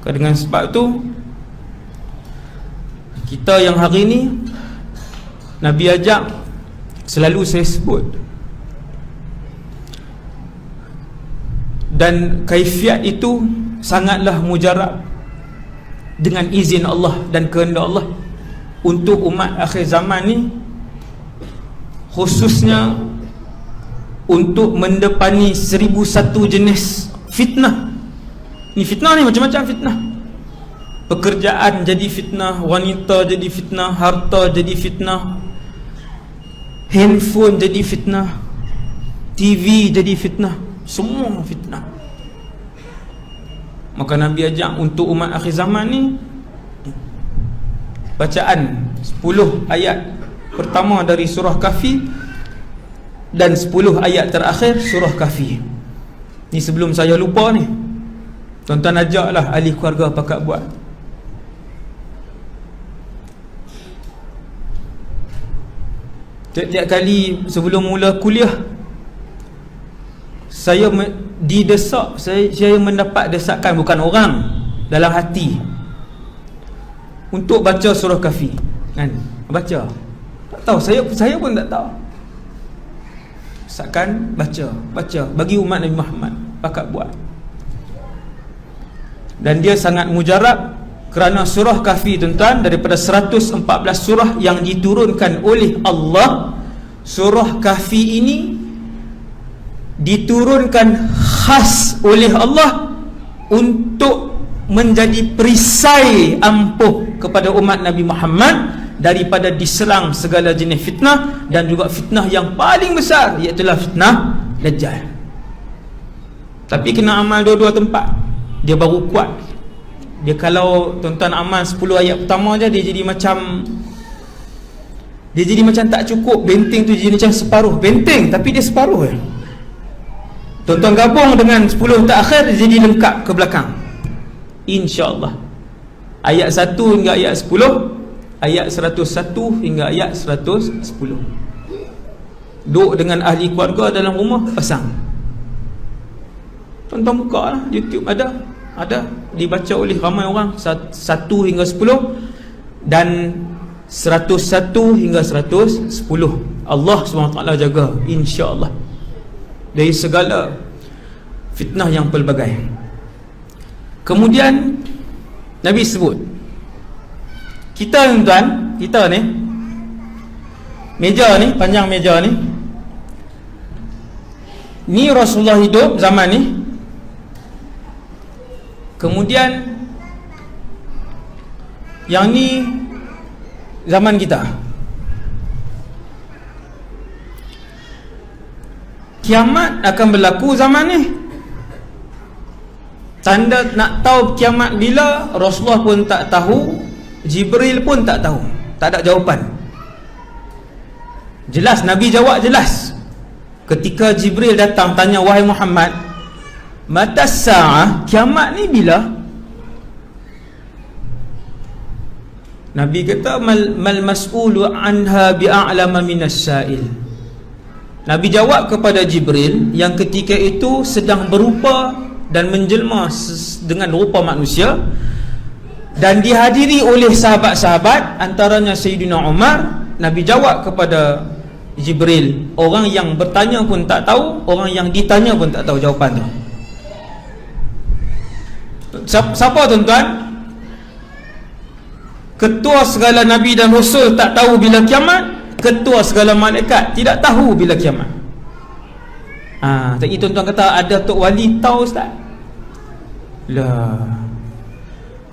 Dengan sebab tu kita yang hari ni Nabi ajak, selalu saya sebut, dan kaifiat itu sangatlah mujarab dengan izin Allah dan kehendak Allah untuk umat akhir zaman ni, khususnya untuk mendepani 1001 jenis fitnah. Ni fitnah ni macam-macam fitnah. Pekerjaan jadi fitnah, wanita jadi fitnah, harta jadi fitnah, handphone jadi fitnah, TV jadi fitnah, semua fitnah. Maka Nabi ajak untuk umat akhir zaman ni, bacaan 10 ayat pertama dari surah Kahfi dan 10 ayat terakhir surah Kahfi. Ni sebelum saya lupa ni, tuan-tuan ajaklah ahli keluarga pakat buat. Tiap-tiap kali sebelum mula kuliah, saya didesak, saya mendapat desakan, bukan orang, dalam hati, untuk baca surah Kahfi. Kan? Baca. Tak tahu, saya pun tak tahu. Desakan, baca bagi umat Nabi Muhammad pakat buat. Dan dia sangat mujarab, kerana surah Kahfi, tuan-tuan, daripada 114 surah yang diturunkan oleh Allah, surah Kahfi ini diturunkan khas oleh Allah untuk menjadi perisai ampuh kepada umat Nabi Muhammad daripada diserang segala jenis fitnah, dan juga fitnah yang paling besar, iaitu fitnah Dajjal. Tapi kena amal dua-dua tempat, dia baru kuat. Dia kalau tuan-tuan amal 10 ayat pertama je, dia jadi macam tak cukup. Benteng tu jadi macam separuh benteng, tapi dia separuh je. Tuan-tuan gabung dengan 10 terakhir, dia jadi lengkap ke belakang, insya-Allah. Ayat 1 hingga ayat 10, ayat 101 hingga ayat 110. Duduk dengan ahli keluarga dalam rumah, pasang. Tuan-tuan buka lah YouTube, ada dibaca oleh ramai orang, 1 hingga 10 dan 101 hingga 110. Allah SWT jaga, insya-Allah, dari segala fitnah yang pelbagai. Kemudian Nabi sebut, kita tuan, kita ni, meja ni, panjang meja ni Rasulullah hidup zaman ni. Kemudian yang ni zaman kita. Kiamat akan berlaku zaman ni. Tanda nak tahu kiamat bila, Rasulullah pun tak tahu, Jibril pun tak tahu, tak ada jawapan. Jelas Nabi jawab jelas. Ketika Jibril datang tanya, wahai Muhammad, mata sa'ah, kiamat ni bila? Nabi kata, mal mas'ulu anha bi'a'lama minas sa'il. Nabi jawab kepada Jibril yang ketika itu sedang berupa dan menjelma dengan rupa manusia, dan dihadiri oleh sahabat-sahabat, antaranya Sayyidina Umar. Nabi jawab kepada Jibril, orang yang bertanya pun tak tahu, orang yang ditanya pun tak tahu jawapan tu. Siapa tuan-tuan? Ketua segala Nabi dan Rasul tak tahu bila kiamat, ketua segala malaikat tidak tahu bila kiamat. Tadi tuan-tuan kata ada Tok Wali tahu, Ustaz. Lah,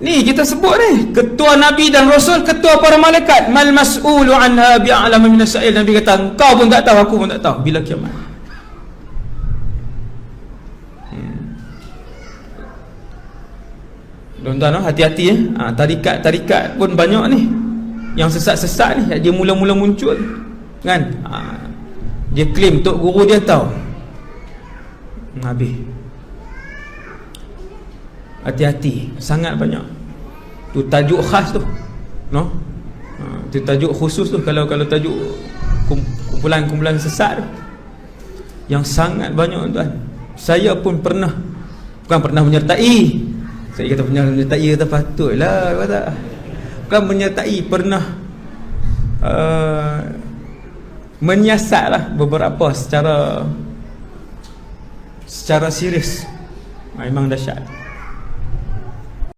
ni kita sebut ni, ketua Nabi dan Rasul, ketua para malaikat. Mal mas'ulu anha bi'a'lama minas sa'il. Nabi kata, engkau pun tak tahu, aku pun tak tahu bila kiamat. Tuan-tuan, hati-hati tarikat pun banyak ni yang sesat-sesat ni. Dia mula-mula muncul kan, dia claim tok guru dia tahu, habis. Hati-hati, sangat banyak. Tu tajuk khas tu, no? Tu tajuk khusus tu. Kalau tajuk kumpulan-kumpulan sesat tu, yang sangat banyak tuan. Saya pun bukan pernah menyertai, Saya kata menyertai kata patutlah kata. Bukan menyertai, pernah menyiasatlah beberapa secara serius. Memang dahsyat.